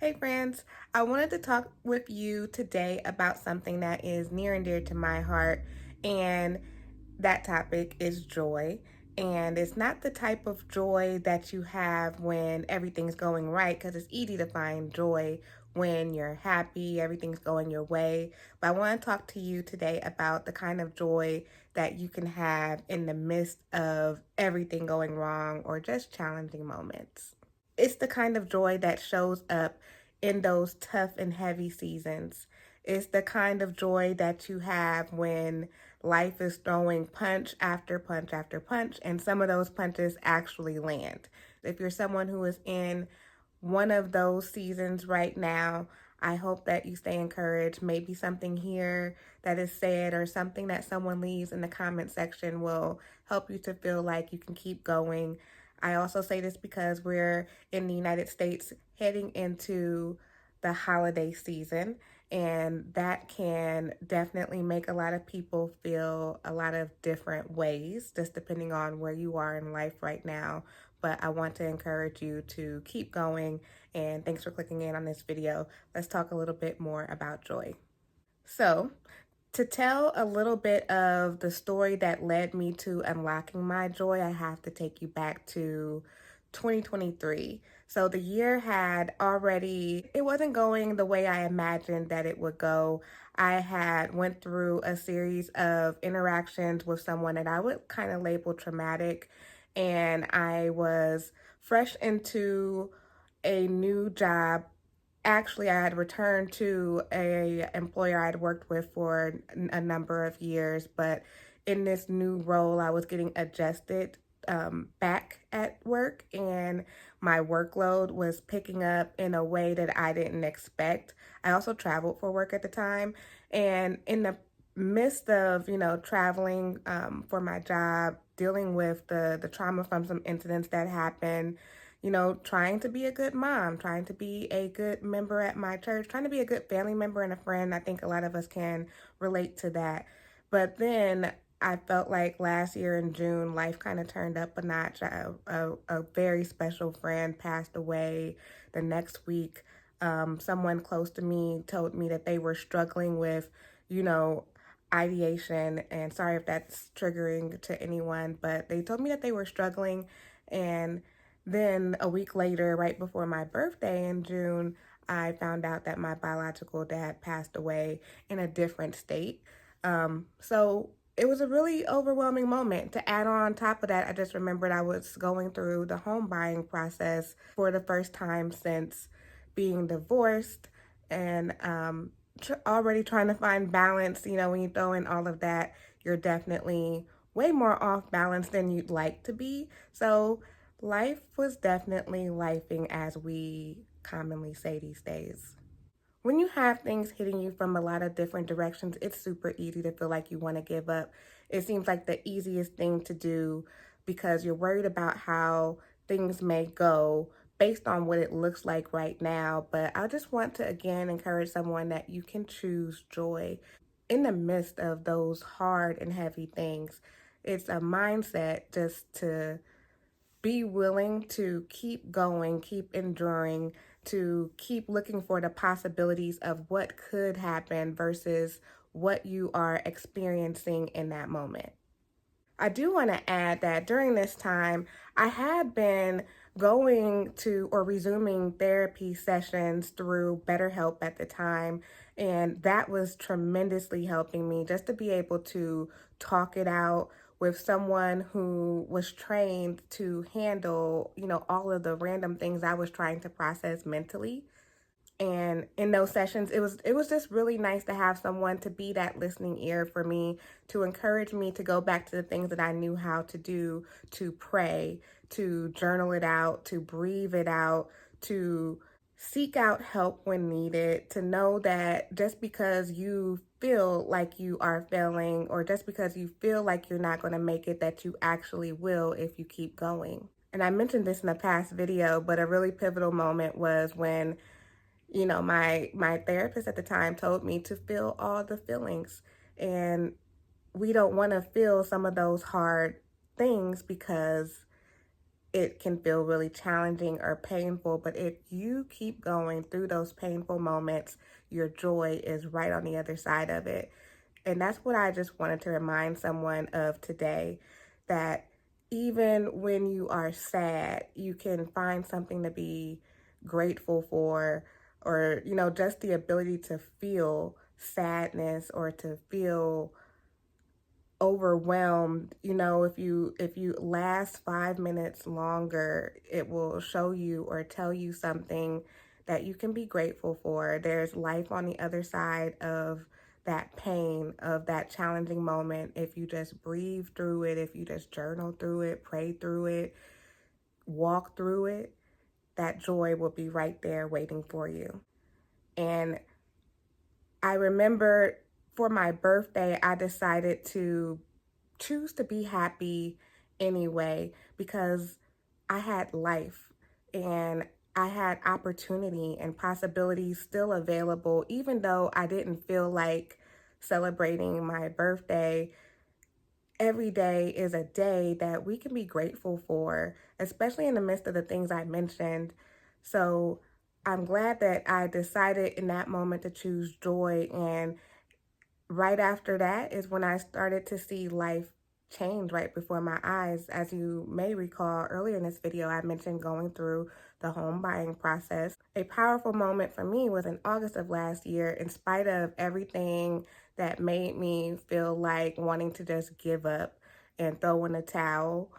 Hey friends, I wanted to talk with you today about something that is near and dear to my heart, and that topic is joy. And it's not the type of joy that you have when everything's going right, because it's easy to find joy when you're happy, everything's going your way. But I want to talk to you today about the kind of joy that you can have in the midst of everything going wrong or just challenging moments. It's the kind of joy that shows up in those tough and heavy seasons. It's the kind of joy that you have when life is throwing punch after punch after punch, and some of those punches actually land. If you're someone who is in one of those seasons right now, I hope that you stay encouraged. Maybe something here that is said or something that someone leaves in the comment section will help you to feel like you can keep going. I also say this because we're in the United States heading into the holiday season, and that can definitely make a lot of people feel a lot of different ways, just depending on where you are in life right now. But I want to encourage you to keep going, and thanks for clicking in on this video. Let's talk a little bit more about joy. So, to tell a little bit of the story that led me to unlocking my joy, I have to take you back to 2023. So the year had already, it wasn't going the way I imagined that it would go. I had went through a series of interactions with someone that I would kind of label traumatic, and I was fresh into a new job. Actually, I had returned to a employer I had worked with for a number of years, but in this new role, I was getting adjusted back at work, and my workload was picking up in a way that I didn't expect. I also traveled for work at the time, and in the midst of traveling for my job, dealing with the trauma from some incidents that happened, trying to be a good mom, trying to be a good member at my church, trying to be a good family member and a friend. I think a lot of us can relate to that. But then I felt like last year in June, life kind of turned up a notch. A very special friend passed away the next week. Someone close to me told me that they were struggling with, you know, ideation. And sorry if that's triggering to anyone, but they told me that they were struggling. And then a week later, right before my birthday in June, I found out that my biological dad passed away in a different state. So it was a really overwhelming moment. To add on top of that, I just remembered I was going through the home buying process for the first time since being divorced, and already trying to find balance. When you throw in all of that, you're definitely way more off balance than you'd like to be. So life was definitely lifing, as we commonly say these days. When you have things hitting you from a lot of different directions, it's super easy to feel like you want to give up. It seems like the easiest thing to do because you're worried about how things may go based on what it looks like right now. But I just want to again encourage someone that you can choose joy in the midst of those hard and heavy things. It's a mindset just to be willing to keep going, keep enduring, to keep looking for the possibilities of what could happen versus what you are experiencing in that moment. I do want to add that during this time, I had been going to or resuming therapy sessions through BetterHelp at the time, and that was tremendously helping me just to be able to talk it out with someone who was trained to handle, all of the random things I was trying to process mentally. And in those sessions, it was just really nice to have someone to be that listening ear for me, to encourage me to go back to the things that I knew how to do, to pray, to journal it out, to breathe it out, to seek out help when needed, to know that just because you feel like you are failing or just because you feel like you're not going to make it, that you actually will if you keep going. And I mentioned this in a past video, but a really pivotal moment was when my therapist at the time told me to feel all the feelings. And we don't want to feel some of those hard things because it can feel really challenging or painful. But if you keep going through those painful moments, your joy is right on the other side of it. And that's what I just wanted to remind someone of today, that even when you are sad, you can find something to be grateful for, or, just the ability to feel sadness or to feel overwhelmed. If you last 5 minutes longer, it will show you or tell you something that you can be grateful for. There's life on the other side of that pain, of that challenging moment. If you just breathe through it, if you just journal through it, pray through it, walk through it, that joy will be right there waiting for you. And I remember for my birthday, I decided to choose to be happy anyway, because I had life and I had opportunity and possibilities still available, even though I didn't feel like celebrating my birthday. Every day is a day that we can be grateful for, especially in the midst of the things I mentioned. So I'm glad that I decided in that moment to choose joy, and right after that is when I started to see life change right before my eyes. As you may recall, earlier in this video, I mentioned going through the home buying process. A powerful moment for me was in August of last year. In spite of everything that made me feel like wanting to just give up and throw in the towel,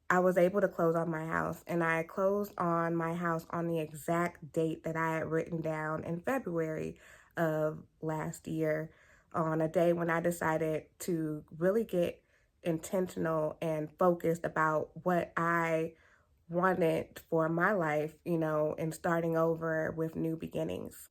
I was able to close on my house, and I closed on my house on the exact date that I had written down in February of last year, on a day when I decided to really get intentional and focused about what I wanted for my life, and starting over with new beginnings.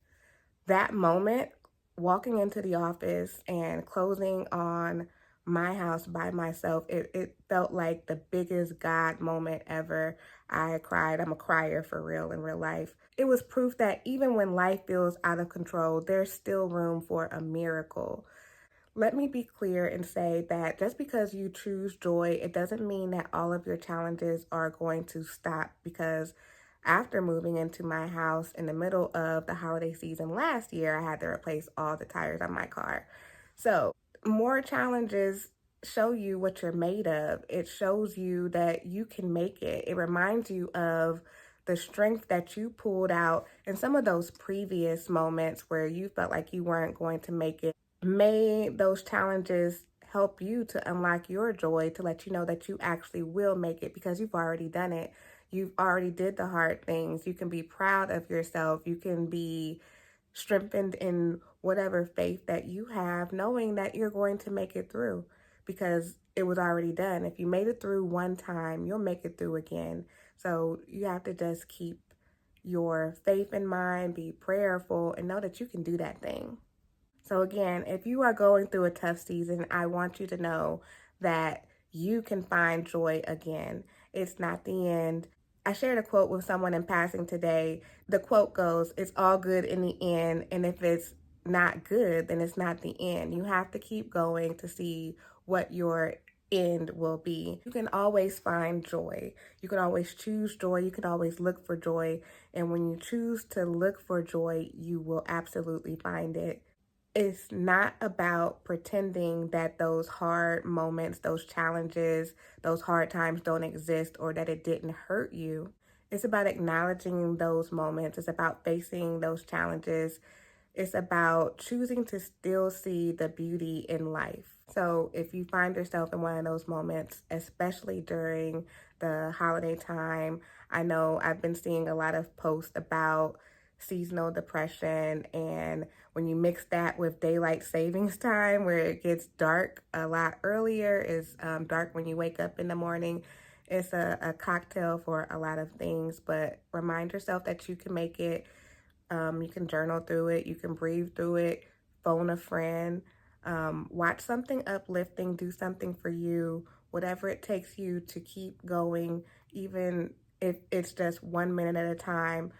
That moment, walking into the office and closing on my house by myself, it felt like the biggest God moment ever. I cried. I'm a crier for real in real life. It was proof that even when life feels out of control, there's still room for a miracle. Let me be clear and say that just because you choose joy, it doesn't mean that all of your challenges are going to stop, because after moving into my house in the middle of the holiday season last year, I had to replace all the tires on my car. So, more challenges show you what you're made of. It shows you that you can make it. It reminds you of the strength that you pulled out in some of those previous moments where you felt like you weren't going to make it. May those challenges help you to unlock your joy, to let you know that you actually will make it, because you've already done it. You've already did the hard things. You can be proud of yourself. You can be strengthened in whatever faith that you have, knowing that you're going to make it through, because it was already done. If you made it through one time, you'll make it through again. So you have to just keep your faith in mind, be prayerful, and know that you can do that thing. So again, if you are going through a tough season, I want you to know that you can find joy again. It's not the end. I shared a quote with someone in passing today. The quote goes, "It's all good in the end, and if it's not good, then it's not the end." You have to keep going to see what your end will be. You can always find joy. You can always choose joy. You can always look for joy. And when you choose to look for joy, you will absolutely find it. It's not about pretending that those hard moments, those challenges, those hard times don't exist, or that it didn't hurt you. It's about acknowledging those moments. It's about facing those challenges. It's about choosing to still see the beauty in life. So if you find yourself in one of those moments, especially during the holiday time, I know I've been seeing a lot of posts about seasonal depression, and when you mix that with daylight savings time, where it gets dark a lot earlier, is dark when you wake up in the morning. It's a cocktail for a lot of things, but remind yourself that you can make it. You can journal through it. You can breathe through it. Phone a friend. Watch something uplifting. Do something for you. Whatever it takes you to keep going, even if it's just 1 minute at a time.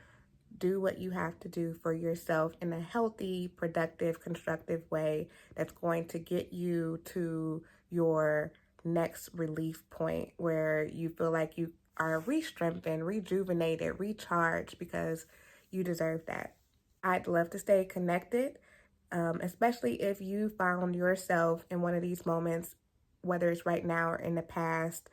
Do what you have to do for yourself in a healthy, productive, constructive way that's going to get you to your next relief point, where you feel like you are re-strengthened, rejuvenated, recharged, because you deserve that. I'd love to stay connected, especially if you found yourself in one of these moments, whether it's right now or in the past.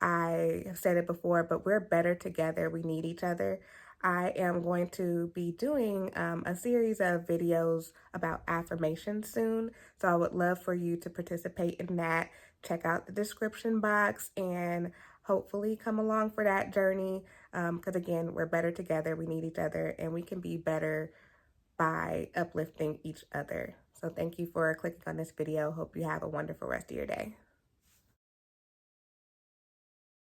I have said it before, but we're better together. We need each other. I am going to be doing a series of videos about affirmations soon. So I would love for you to participate in that. Check out the description box and hopefully come along for that journey. Because again, we're better together. We need each other, and we can be better by uplifting each other. So thank you for clicking on this video. Hope you have a wonderful rest of your day.